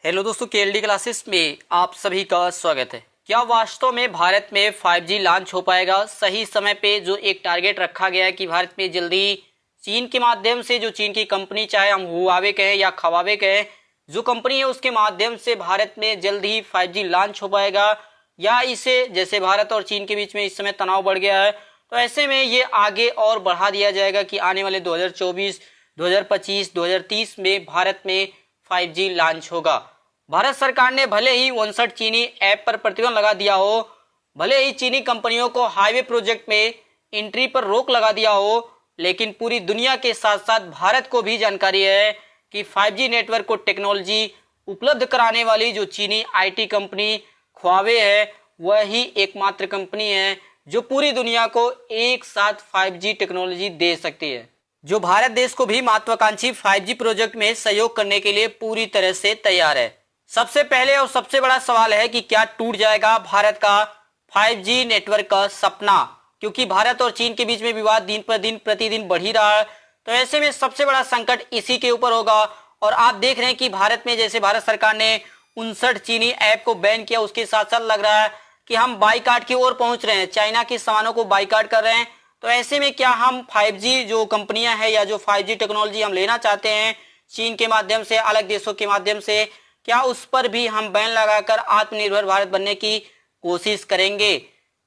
Hello दोस्तों, KLD classes में आप सभी का स्वागत है। क्या वास्तव में भारत में 5G लॉन्च हो पाएगा सही समय पे? जो एक टारगेट रखा गया है कि भारत में जल्दी चीन के माध्यम से, जो चीन की कंपनी, चाहे हम हुआवे कहें या खवावे कहें, जो कंपनी है उसके माध्यम से भारत में जल्द ही 5G लॉन्च हो पाएगा, या इसे जैसे भारत और चीन के बीच में इस समय तनाव बढ़ गया है तो ऐसे में ये आगे और बढ़ा दिया जाएगा कि आने वाले 2024, 2025, 2030 में भारत में 5G लॉन्च होगा। भारत सरकार ने भले ही 59 चीनी ऐप पर प्रतिबंध लगा दिया हो, भले ही चीनी कंपनियों को हाईवे प्रोजेक्ट में एंट्री पर रोक लगा दिया हो, लेकिन पूरी दुनिया के साथ साथ भारत को भी जानकारी है कि 5G नेटवर्क को टेक्नोलॉजी उपलब्ध कराने वाली जो चीनी आईटी कंपनी ह्वावे है, वही एकमात्र कंपनी है जो पूरी दुनिया को एक साथ 5G टेक्नोलॉजी दे सकती है, जो भारत देश को भी महत्वाकांक्षी 5G प्रोजेक्ट में सहयोग करने के लिए पूरी तरह से तैयार है। सबसे पहले और सबसे बड़ा सवाल है कि क्या टूट जाएगा भारत का 5G नेटवर्क का सपना? क्योंकि भारत और चीन के बीच में विवाद दिन पर दिन प्रतिदिन बढ़ ही रहा है, तो ऐसे में सबसे बड़ा संकट इसी के ऊपर होगा। और आप देख रहे हैं कि भारत में जैसे भारत सरकार ने 59 चीनी ऐप को बैन किया, उसके साथ साथ लग रहा है कि हम बाईकाट की ओर पहुंच रहे हैं, चाइना के सामानों को बाईकाट कर रहे हैं। तो ऐसे में क्या हम 5G जो कंपनियां हैं या जो 5G टेक्नोलॉजी हम लेना चाहते हैं चीन के माध्यम से, अलग देशों के माध्यम से, क्या उस पर भी हम बैन लगाकर आत्मनिर्भर भारत बनने की कोशिश करेंगे?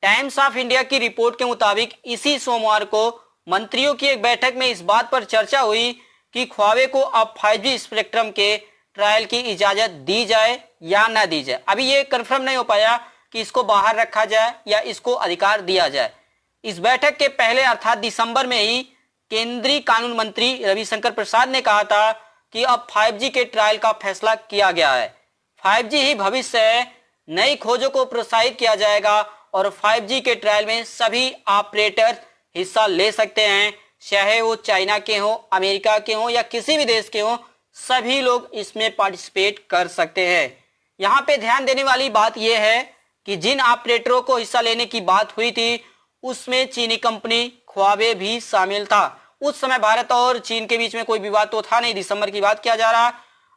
टाइम्स ऑफ इंडिया की रिपोर्ट के मुताबिक इसी सोमवार को मंत्रियों की एक बैठक में इस बात पर चर्चा हुई कि ह्वावे को अब 5G स्पेक्ट्रम के ट्रायल की इजाजत दी जाए या ना दी जाए। अभी ये कंफर्म नहीं हो पाया कि इसको बाहर रखा जाए या इसको अधिकार दिया जाए। इस बैठक के पहले अर्थात दिसंबर में ही केंद्रीय कानून मंत्री रविशंकर प्रसाद ने कहा था कि अब 5G के ट्रायल का फैसला किया गया है। 5G ही भविष्य है, नई खोजों को प्रोत्साहित किया जाएगा और 5G के ट्रायल में सभी ऑपरेटर हिस्सा ले सकते हैं, चाहे वो चाइना के हो, अमेरिका के हो या किसी भी देश के हो, सभी लोग इसमें पार्टिसिपेट कर सकते हैं। यहाँ पे ध्यान देने वाली बात यह है कि जिन ऑपरेटरों को हिस्सा लेने की बात हुई थी उसमें चीनी कंपनी ह्वावे भी शामिल था। उस समय भारत और चीन के बीच में कोई विवाद तो था नहीं, दिसंबर की बात किया जा रहा।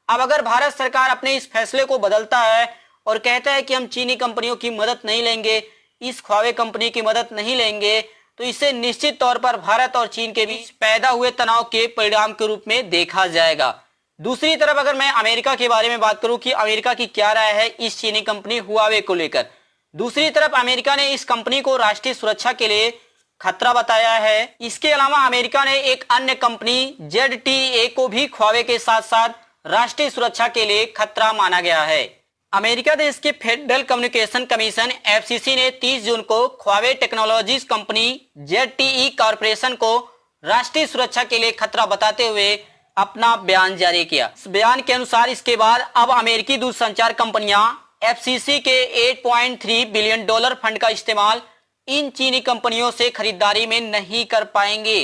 अब अगर भारत सरकार अपने इस फैसले को बदलता है और कहता है कि हम चीनी कंपनियों की मदद नहीं लेंगे, इस ह्वावे कंपनी की मदद नहीं लेंगे, तो इसे निश्चित तौर पर भारत और चीन के बीच पैदा हुए तनाव के परिणाम के रूप में देखा जाएगा। दूसरी तरफ अगर मैं अमेरिका के बारे में बात करूं कि अमेरिका की क्या राय है इस चीनी कंपनी हुआवे को लेकर, दूसरी तरफ अमेरिका ने इस कंपनी को राष्ट्रीय सुरक्षा के लिए खतरा बताया है। इसके अलावा अमेरिका ने एक अन्य कंपनी ZTE को भी ह्वावे के साथ साथ राष्ट्रीय सुरक्षा के लिए खतरा माना गया है। अमेरिका देश के फेडरल कम्युनिकेशन कमीशन FCC ने 30 जून को ह्वावे टेक्नोलॉजीज कंपनी ZTE कॉरपोरेशन को राष्ट्रीय सुरक्षा के लिए खतरा बताते हुए अपना बयान जारी किया। इस बयान के अनुसार इसके बाद अब अमेरिकी दूरसंचार कंपनियां FCC के $8.3 बिलियन फंड का इस्तेमाल इन चीनी कंपनियों से खरीदारी में नहीं कर पाएंगे।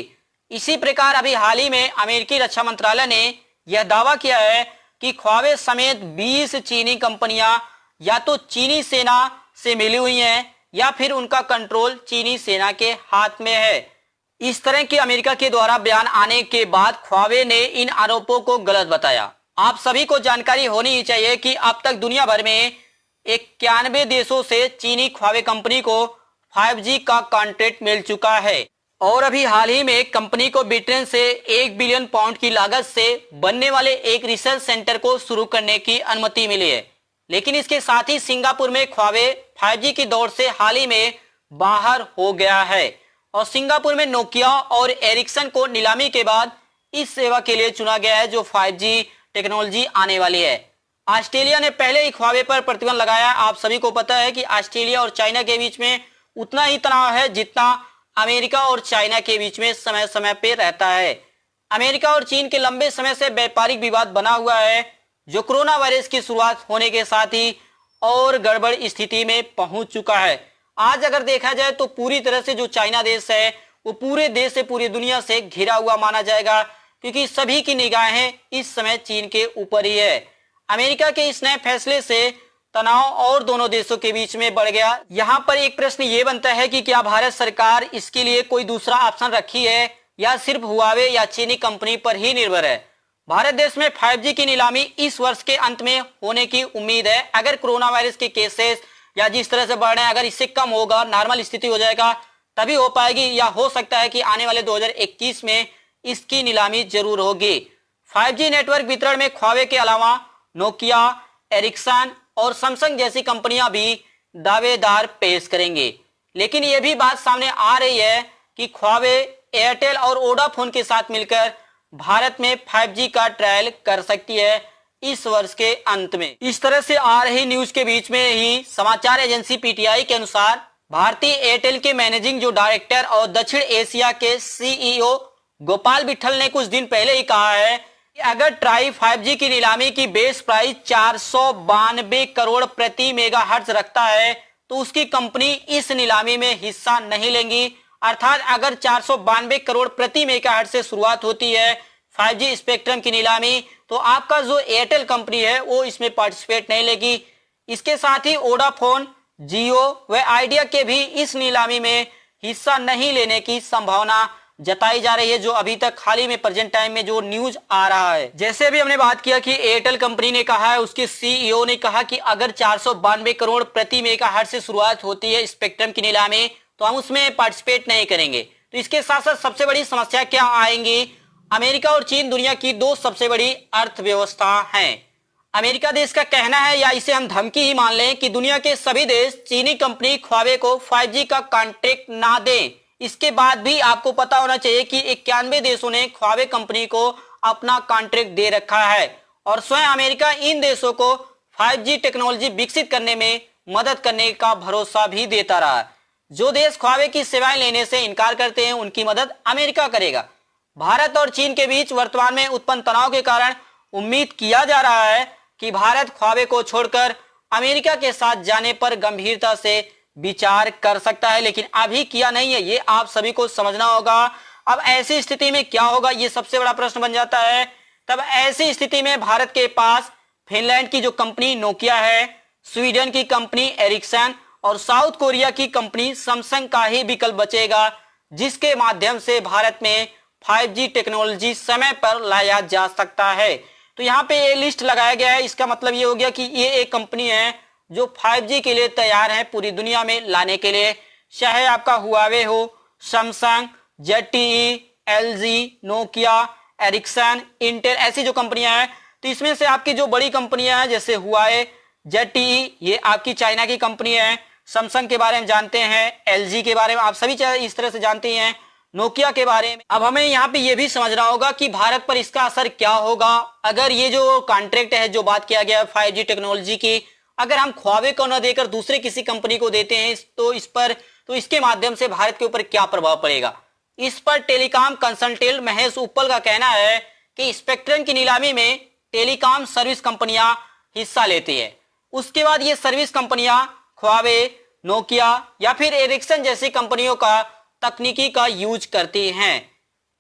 इसी प्रकार अभी हाल ही में अमेरिकी रक्षा मंत्रालय ने यह दावा किया है कि ह्वावे समेत 20 चीनी कंपनियां या तो चीनी सेना से मिली हुई हैं या फिर उनका कंट्रोल चीनी सेना के हाथ में है। इस तरह के अमेरिका के द्वारा बयान आने के बाद ह्वावे ने इन आरोपों को गलत बताया। आप सभी को जानकारी होनी ही चाहिए कि अब तक दुनिया भर में 91 देशों से चीनी ह्वावे कंपनी को 5G का कॉन्ट्रैक्ट मिल चुका है और अभी हाल ही में कंपनी को ब्रिटेन से 1 बिलियन पाउंड की लागत से बनने वाले एक रिसर्च सेंटर को शुरू करने की अनुमति मिली है। लेकिन इसके साथ ही सिंगापुर में ह्वावे 5G की दौड़ से हाल ही में बाहर हो गया है और सिंगापुर में नोकिया और एरिक्सन को नीलामी के बाद इस सेवा के लिए चुना गया है जो 5G टेक्नोलॉजी आने वाली है। ऑस्ट्रेलिया ने पहले ही ह्वावे पर प्रतिबंध लगाया। आप सभी को पता है कि ऑस्ट्रेलिया और चाइना के बीच में उतना ही तनाव है जितना अमेरिका और चाइना के बीच में समय समय पे रहता है। अमेरिका और चीन के लंबे समय से व्यापारिक विवाद बना हुआ है जो कोरोना वायरस की शुरुआत होने के साथ ही और गड़बड़ स्थिति में पहुंच चुका है। आज अगर देखा जाए तो पूरी तरह से जो चाइना देश है वो पूरे देश से, पूरी दुनिया से घिरा हुआ माना जाएगा क्योंकि सभी की निगाहें इस समय चीन के ऊपर ही है। अमेरिका के इस नए फैसले से तनाव और दोनों देशों के बीच में बढ़ गया। यहाँ पर एक प्रश्न ये बनता है कि क्या भारत सरकार इसके लिए कोई दूसरा ऑप्शन रखी है या सिर्फ हुआवे या चीनी कंपनी पर ही निर्भर है? भारत देश में 5G की नीलामी इस वर्ष के अंत में होने की उम्मीद है। अगर कोरोना वायरस के केसेस या जिस तरह से बढ़ रहे हैं अगर इससे कम होगा, नॉर्मल स्थिति हो जाएगा, तभी हो पाएगी, या हो सकता है कि आने वाले 2021 में इसकी नीलामी जरूर होगी। 5G नेटवर्क वितरण में ख्वावे के अलावा नोकिया, एरिक्सन और सैमसंग जैसी कंपनियां भी दावेदार पेश करेंगे। लेकिन यह भी बात सामने आ रही है कि ख्वावे, एयरटेल और वोडाफोन के साथ मिलकर भारत में 5G का ट्रायल कर सकती है इस वर्ष के अंत में। इस तरह से आ रही न्यूज के बीच में ही समाचार एजेंसी पीटीआई के अनुसार भारतीय एयरटेल के मैनेजिंग जो डायरेक्टर और दक्षिण एशिया के सीईओ गोपाल विठल ने कुछ दिन पहले ही कहा है कि अगर ट्राई 5G की नीलामी की बेस प्राइस 492 करोड़ प्रति मेगाहर्ट्ज रखता है तो उसकी कंपनी इस नीलामी में हिस्सा नहीं लेंगी। अर्थात अगर 492 करोड़ प्रति मेगाहर्ट्ज से शुरुआत होती है 5G स्पेक्ट्रम की नीलामी तो आपका जो एयरटेल कंपनी है वो इसमें पार्टिसिपेट नहीं लेगी। इसके साथ ही वोडाफोन, जियो व आइडिया के भी इस नीलामी में हिस्सा नहीं लेने की संभावना जताई जा रही है, जो अभी तक हाल ही में प्रेजेंट टाइम में जो न्यूज आ रहा है। जैसे अभी हमने बात किया कि एयरटेल कंपनी ने कहा है, उसके सीईओ ने कहा कि अगर 492 करोड़ प्रति मेगाहर्ट्ज से शुरुआत होती है स्पेक्ट्रम की नीलामी तो हम उसमें पार्टिसिपेट नहीं करेंगे। तो इसके साथ साथ सबसे बड़ी समस्या क्या आएंगी? अमेरिका और चीन दुनिया की दो सबसे बड़ी अर्थव्यवस्था हैं। अमेरिका देश का कहना है, या इसे हम धमकी ही मान लें, कि दुनिया के सभी देश चीनी कंपनी ख्वावे को 5G का कॉन्ट्रैक्ट ना दें। इसके बाद भी आपको पता होना चाहिए कि 91 देशों ने ख्वावे कंपनी को अपना कॉन्ट्रैक्ट दे रखा है और स्वयं अमेरिका इन देशों को 5G टेक्नोलॉजी विकसित करने में मदद करने का भरोसा भी देता रहा। जो देश ख्वावे की सेवाएं लेने से इनकार करते हैं उनकी मदद अमेरिका करेगा। भारत और चीन के बीच वर्तमान में उत्पन्न तनाव के कारण उम्मीद किया जा रहा है कि भारत ख्वावे को छोड़कर अमेरिका के साथ जाने पर गंभीरता से विचार कर सकता है, लेकिन अभी किया नहीं है, ये आप सभी को समझना होगा। अब ऐसी स्थिति में क्या होगा, ये सबसे बड़ा प्रश्न बन जाता है। तब ऐसी स्थिति में भारत के पास फिनलैंड की जो कंपनी नोकिया है, स्वीडन की कंपनी एरिक्सन और साउथ कोरिया की कंपनी सैमसंग का ही विकल्प बचेगा, जिसके माध्यम से भारत में 5G टेक्नोलॉजी समय पर लाया जा सकता है। तो यहाँ पे ये लिस्ट लगाया गया है, इसका मतलब ये हो गया कि ये एक कंपनी है जो 5G के लिए तैयार है पूरी दुनिया में लाने के लिए, चाहे आपका हुआवे हो, Samsung, ZTE, LG, Nokia, Ericsson, Intel, ऐसी जो कंपनियां हैं। तो इसमें से आपकी जो बड़ी कंपनियां हैं जैसे हुआवे, ZTE, ये आपकी चाइना की कंपनी है। सैमसंग के बारे में जानते हैं, LG के बारे में आप सभी इस तरह से जानते हैं, नोकिया के बारे में। अब हमें यहाँ पे ये भी समझना होगा कि भारत पर इसका असर क्या होगा अगर ये जो कॉन्ट्रैक्ट है, जो बात किया गया 5G टेक्नोलॉजी की, अगर हम ख्वावे को न देकर दूसरे किसी कंपनी को देते हैं तो इसके माध्यम से भारत के ऊपर क्या प्रभाव पड़ेगा। इस पर टेलीकॉम कंसल्टेंट महेश उपल का कहना है कि स्पेक्ट्रम की नीलामी में टेलीकॉम सर्विस कंपनियां हिस्सा लेती है। उसके बाद ये सर्विस कंपनियां ख्वावे, नोकिया या फिर एरिक्सन जैसी कंपनियों का तकनीकी का यूज करती हैं।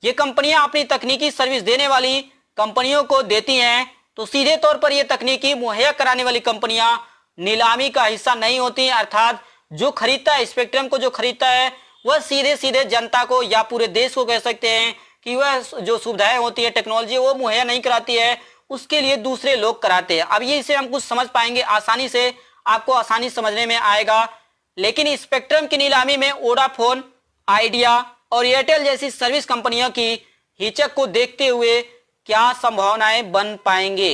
ये कंपनियां अपनी तकनीकी सर्विस देने वाली कंपनियों को देती हैं, तो सीधे तौर पर ये तकनीकी मुहैया कराने वाली कंपनियां नीलामी का हिस्सा नहीं होती। अर्थात जो खरीदता है स्पेक्ट्रम को, जो खरीदता है वह सीधे सीधे जनता को या पूरे देश को कह सकते हैं कि वह जो सुविधाएं होती है, टेक्नोलॉजी, वो मुहैया नहीं कराती है, उसके लिए दूसरे लोग कराते हैं। अब ये इसे हम कुछ समझ पाएंगे आसानी से, आपको आसानी समझने में आएगा। लेकिन स्पेक्ट्रम की नीलामी में वोडाफोन, आइडिया और एयरटेल जैसी सर्विस कंपनियों की हिचक को देखते हुए क्या संभावनाएं बन पाएंगे।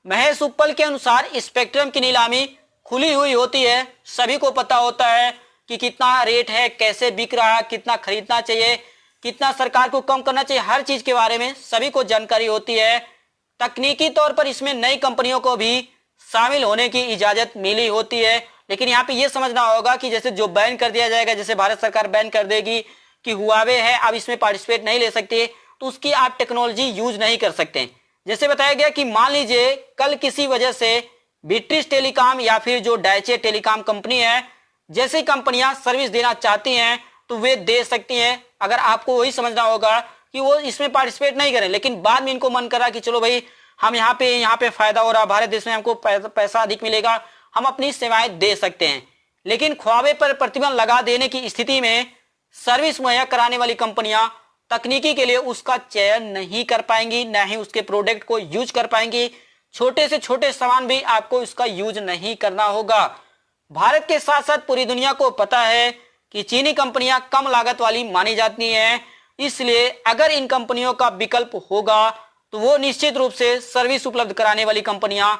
महेश उपल के अनुसार स्पेक्ट्रम की नीलामी खुली हुई होती है, सभी को पता होता है कि कितना रेट है, कैसे बिक रहा है, कितना खरीदना चाहिए, कितना सरकार को कम करना चाहिए, हर चीज के बारे में सभी को जानकारी होती है। तकनीकी तौर पर इसमें नई कंपनियों को भी शामिल होने की इजाजत मिली होती है। लेकिन यहाँ पे ये समझना होगा कि जैसे जो बैन कर दिया जाएगा, जैसे भारत सरकार बैन कर देगी कि हुआवे है अब इसमें पार्टिसिपेट नहीं ले सकते, तो उसकी आप टेक्नोलॉजी यूज नहीं कर सकते। जैसे बताया गया कि मान लीजिए कल किसी वजह से ब्रिटिश टेलीकॉम या फिर जो डाइचे टेलीकॉम कंपनी है जैसी कंपनियां सर्विस देना चाहती हैं तो वे दे सकती हैं। अगर आपको वही समझना होगा कि वो इसमें पार्टिसिपेट नहीं करें, लेकिन बाद में इनको मन करा कि चलो भाई हम यहाँ पे फायदा हो रहा, भारत देश में हमको पैसा अधिक मिलेगा, हम अपनी सेवाएं दे सकते हैं। लेकिन ख्वावे पर प्रतिबंध लगा देने की स्थिति में सर्विस मुहैया कराने वाली कंपनियां तकनीकी के लिए उसका चयन नहीं कर पाएंगी, ना ही उसके प्रोडक्ट को यूज कर पाएंगी। छोटे से छोटे सामान भी आपको इसका यूज नहीं करना होगा। भारत के साथ साथ पूरी दुनिया को पता है कि चीनी कंपनियां कम लागत वाली मानी जाती हैं, इसलिए अगर इन कंपनियों का विकल्प होगा तो वो निश्चित रूप से सर्विस उपलब्ध कराने वाली कंपनियां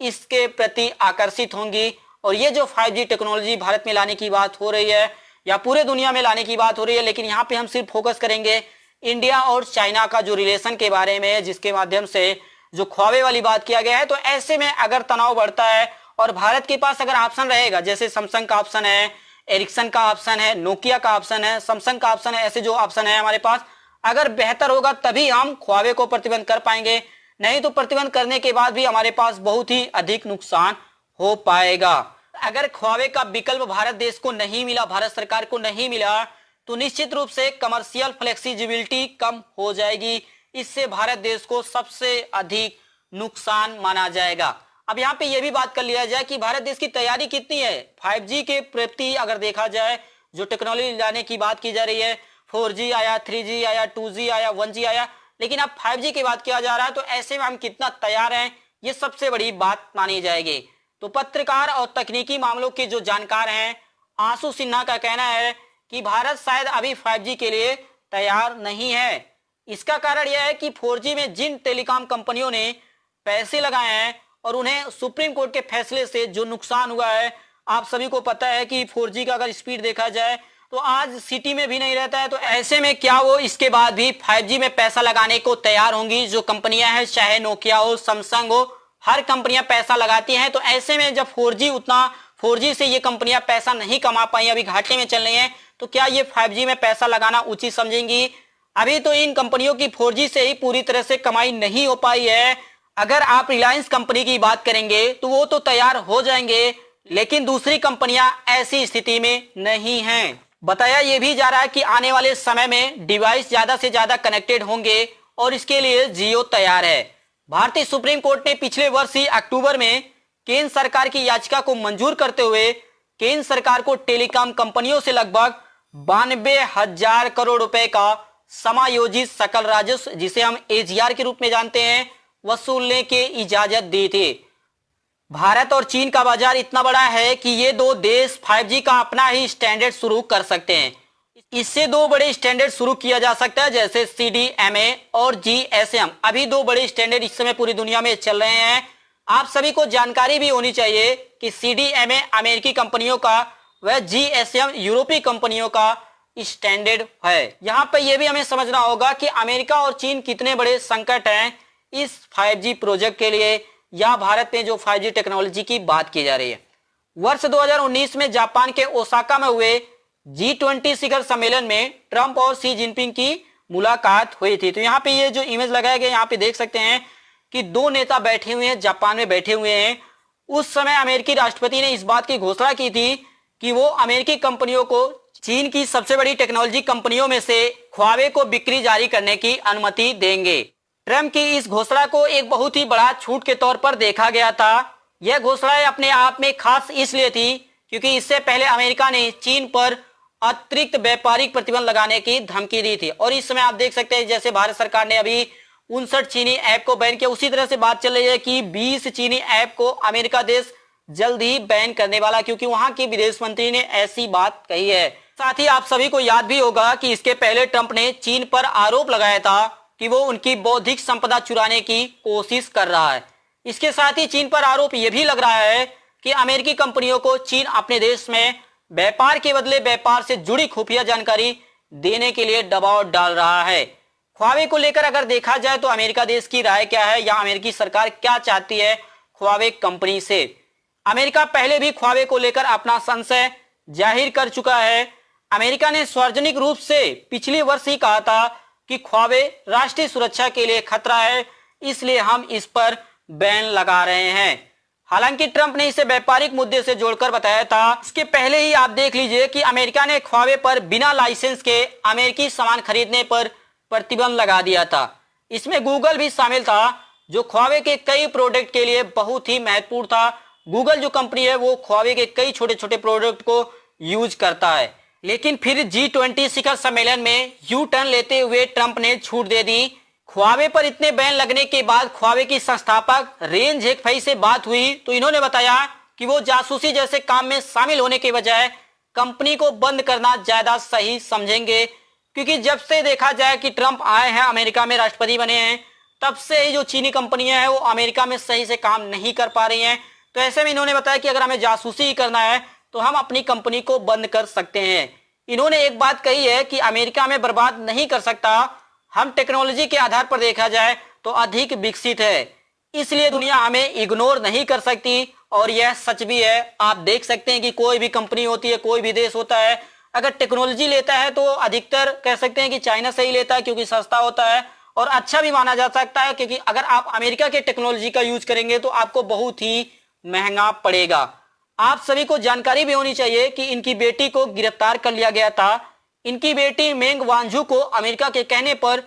इसके प्रति आकर्षित होंगी। और ये जो 5G टेक्नोलॉजी भारत में लाने की बात हो रही है या पूरे दुनिया में लाने की बात हो रही है, लेकिन यहाँ पे हम सिर्फ फोकस करेंगे इंडिया और चाइना का जो रिलेशन के बारे में, जिसके माध्यम से जो ख्वावे वाली बात किया गया है। तो ऐसे में अगर तनाव बढ़ता है और भारत के पास अगर ऑप्शन रहेगा, जैसे सैमसंग का ऑप्शन है, एरिक्सन का ऑप्शन है, नोकिया का ऑप्शन है, सैमसंग का ऑप्शन है, ऐसे जो ऑप्शन है हमारे पास, अगर बेहतर होगा तभी हम ख्वावे को प्रतिबंध कर पाएंगे, नहीं तो प्रतिबंध करने के बाद भी हमारे पास बहुत ही अधिक नुकसान हो पाएगा। अगर ख्वावे का विकल्प भारत देश को नहीं मिला, भारत सरकार को नहीं मिला, तो निश्चित रूप से कमर्शियल फ्लेक्सिबिलिटी कम हो जाएगी। इससे भारत देश को सबसे अधिक नुकसान माना जाएगा। अब यहाँ पे ये भी बात कर लिया जाए कि भारत देश की तैयारी कितनी है 5G के प्रति। अगर देखा जाए जो टेक्नोलॉजी लाने की बात की जा रही है, 4G आया, 3G आया, 2G आया, 1G आया, लेकिन अब 5G की बात किया जा रहा है, तो ऐसे में हम कितना तैयार हैं, ये सबसे बड़ी बात मानी जाएगी। तो पत्रकार और तकनीकी मामलों के जो जानकार हैं, आंसू सिन्हा का कहना है कि भारत शायद अभी 5G के लिए तैयार नहीं है। इसका कारण यह है कि 4G में जिन टेलीकॉम कंपनियों ने पैसे लगाए हैं और उन्हें सुप्रीम कोर्ट के फैसले से जो नुकसान हुआ है, आप सभी को पता है कि 4G का अगर स्पीड देखा जाए तो आज सिटी में भी नहीं रहता है। तो ऐसे में क्या वो इसके बाद भी 5G में पैसा लगाने को तैयार होंगी? जो कंपनियां हैं, चाहे नोकिया हो, सैमसंग हो, हर कंपनियां पैसा लगाती हैं। तो ऐसे में जब 4G से ये कंपनियां पैसा नहीं कमा पाई, अभी घाटे में चल रही हैं, तो क्या ये 5G में पैसा लगाना उचित समझेंगी? अभी तो इन कंपनियों की 4G से ही पूरी तरह से कमाई नहीं हो पाई है। अगर आप रिलायंस कंपनी की बात करेंगे तो वो तो तैयार हो जाएंगे, लेकिन दूसरी कंपनियां ऐसी स्थिति में नहीं हैं। बताया ये भी जा रहा है कि आने वाले समय में डिवाइस ज्यादा से ज्यादा कनेक्टेड होंगे और इसके लिए जियो तैयार है। भारतीय सुप्रीम कोर्ट ने पिछले वर्ष ही अक्टूबर में केंद्र सरकार की याचिका को मंजूर करते हुए केंद्र सरकार को टेलीकॉम कंपनियों से लगभग 92,000 करोड़ रुपए का समायोजित सकल राजस्व, जिसे हम AGR के रूप में जानते हैं, वसूलने की इजाजत दी थी। भारत और चीन का बाजार इतना बड़ा है कि ये दो देश 5G का अपना ही स्टैंडर्ड शुरू कर सकते हैं। इससे दो बड़े स्टैंडर्ड शुरू किया जा सकता है, जैसे CDMA और GSM। अभी दो बड़े स्टैंडर्ड इस समय पूरी दुनिया में चल रहे हैं। आप सभी को जानकारी भी होनी चाहिए कि CDMA अमेरिकी कंपनियों का, वह GSM यूरोपीय कंपनियों का स्टैंडर्ड है। यहाँ पर यह भी हमें समझना होगा कि अमेरिका और चीन कितने बड़े संकट हैं इस 5G प्रोजेक्ट के लिए, या भारत में जो 5G टेक्नोलॉजी की बात की जा रही है। वर्ष 2019 में जापान के ओसाका में हुए G20 शिखर सम्मेलन में ट्रंप और शी जिनपिंग की मुलाकात हुई थी। तो यहाँ पे ये जो इमेज लगाया गया, यहाँ पे देख सकते हैं कि दो नेता बैठे हुए हैं, जापान में बैठे हुए हैं। उस समय अमेरिकी राष्ट्रपति ने इस बात की घोषणा की थी कि वो अमेरिकी कंपनियों को चीन की सबसे बड़ी टेक्नोलॉजी कंपनियों में से ख्वावे को बिक्री जारी करने की अनुमति देंगे। ट्रंप की इस घोषणा को एक बहुत ही बड़ा छूट के तौर पर देखा गया था। यह घोषणा अपने आप में खास इसलिए थी क्योंकि इससे पहले अमेरिका ने चीन पर अतिरिक्त व्यापारिक प्रतिबंध लगाने की धमकी दी थी। और इस समय आप देख सकते हैं जैसे भारत सरकार ने अभी 59 चीनी ऐप को बैन किया, उसी तरह से बात चल रही है कि 20 चीनी ऐप को अमेरिका देश जल्द ही बैन करने वाला, क्योंकि वहां की विदेश मंत्री ने ऐसी बात कही है। साथ ही आप सभी को याद भी होगा कि इसके पहले ट्रंप ने चीन पर आरोप लगाया था कि वो उनकी बौद्धिक संपदा चुराने की कोशिश कर रहा है। इसके साथ ही चीन पर आरोप यह भी लग रहा है कि अमेरिकी कंपनियों को चीन अपने देश में व्यापार के बदले व्यापार से जुड़ी खुफिया जानकारी देने के लिए दबाव डाल रहा है। ख्वावे को लेकर अगर देखा जाए तो अमेरिका देश की राय क्या है, या अमेरिकी सरकार क्या चाहती है ख्वावे कंपनी से। अमेरिका पहले भी ख्वावे को लेकर अपना संशय जाहिर कर चुका है। अमेरिका ने सार्वजनिक रूप से पिछले वर्ष ही कहा था कि ख्वावे राष्ट्रीय सुरक्षा के लिए खतरा है, इसलिए हम इस पर बैन लगा रहे हैं। हालांकि ट्रंप ने इसे व्यापारिक मुद्दे से जोड़कर बताया था। इसके पहले ही आप देख लीजिए कि अमेरिका ने ख्वावे पर बिना लाइसेंस के अमेरिकी सामान खरीदने पर प्रतिबंध लगा दिया था। इसमें गूगल भी शामिल था, जो ख्वावे के कई प्रोडक्ट के लिए बहुत ही महत्वपूर्ण था। गूगल जो कंपनी है वो ख्वावे के कई छोटे छोटे प्रोडक्ट को यूज करता है। लेकिन फिर G20 शिखर सम्मेलन में यू टर्न लेते हुए ट्रंप ने छूट दे दी। ख्वावे पर इतने बैन लगने के बाद ख्वावे की संस्थापक रेन झेकफई से बात हुई तो इन्होंने बताया कि वो जासूसी जैसे काम में शामिल होने के बजाय कंपनी को बंद करना ज्यादा सही समझेंगे, क्योंकि जब से देखा जाए कि ट्रंप आए हैं, अमेरिका में राष्ट्रपति बने हैं, तब से ही जो चीनी कंपनियां हैं वो अमेरिका में सही से काम नहीं कर पा रही हैं। तो ऐसे में इन्होंने बताया कि अगर हमें जासूसी ही करना है तो हम अपनी कंपनी को बंद कर सकते हैं। इन्होंने एक बात कही है कि अमेरिका में बर्बाद नहीं कर सकता, हम टेक्नोलॉजी के आधार पर देखा जाए तो अधिक विकसित है, इसलिए दुनिया हमें इग्नोर नहीं कर सकती। और यह सच भी है। आप देख सकते हैं कि कोई भी कंपनी होती है, कोई भी देश होता है, अगर टेक्नोलॉजी लेता है तो अधिकतर कह सकते हैं कि चाइना से ही लेता है, क्योंकि सस्ता होता है और अच्छा भी माना जा सकता है, क्योंकि अगर आप अमेरिका के टेक्नोलॉजी का यूज करेंगे तो आपको बहुत ही महंगा पड़ेगा। आप सभी को जानकारी भी होनी चाहिए कि इनकी बेटी को गिरफ्तार कर लिया गया था। इनकी बेटी मेंग वांझू को अमेरिका के कहने पर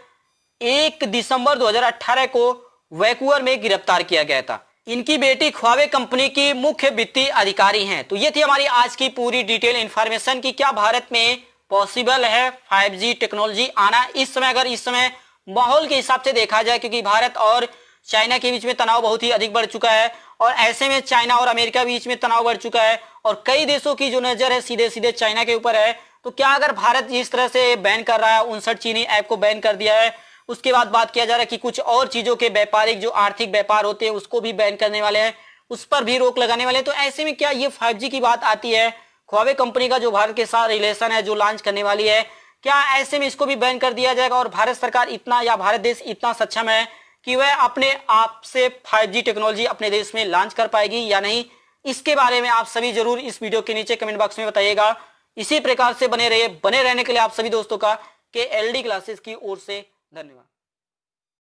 1 दिसंबर 2018 को वैंकूवर में गिरफ्तार किया गया था। इनकी बेटी ख्वावे कंपनी की मुख्य वित्तीय अधिकारी हैं। तो ये थी हमारी आज की पूरी डिटेल इंफॉर्मेशन कि क्या भारत में पॉसिबल है 5G टेक्नोलॉजी आना इस समय, अगर इस समय माहौल के हिसाब से देखा जाए, क्योंकि भारत और चाइना के बीच में तनाव बहुत ही अधिक बढ़ चुका है और ऐसे में चाइना और अमेरिका बीच में तनाव बढ़ चुका है और कई देशों की जो नजर है सीधे सीधे चाइना के ऊपर है। तो क्या अगर भारत जिस तरह से बैन कर रहा है, 59 चीनी ऐप को बैन कर दिया है, उसके बाद बात किया जा रहा है कि कुछ और चीजों के व्यापारिक जो आर्थिक व्यापार होते हैं उसको भी बैन करने वाले हैं, उस पर भी रोक लगाने वाले हैं। तो ऐसे में क्या ये 5G की बात आती है, ख्वावे कंपनी का जो भारत के साथ रिलेशन है जो लॉन्च करने वाली है, क्या ऐसे में इसको भी बैन कर दिया जाएगा और भारत सरकार इतना या भारत देश इतना सक्षम है कि वह अपने आप से 5G टेक्नोलॉजी अपने देश में लॉन्च कर पाएगी या नहीं? इसके बारे में आप सभी जरूर इस वीडियो के नीचे कमेंट बॉक्स में बताइएगा। इसी प्रकार से बने रहने के लिए आप सभी दोस्तों का KLD क्लासेस की ओर से धन्यवाद।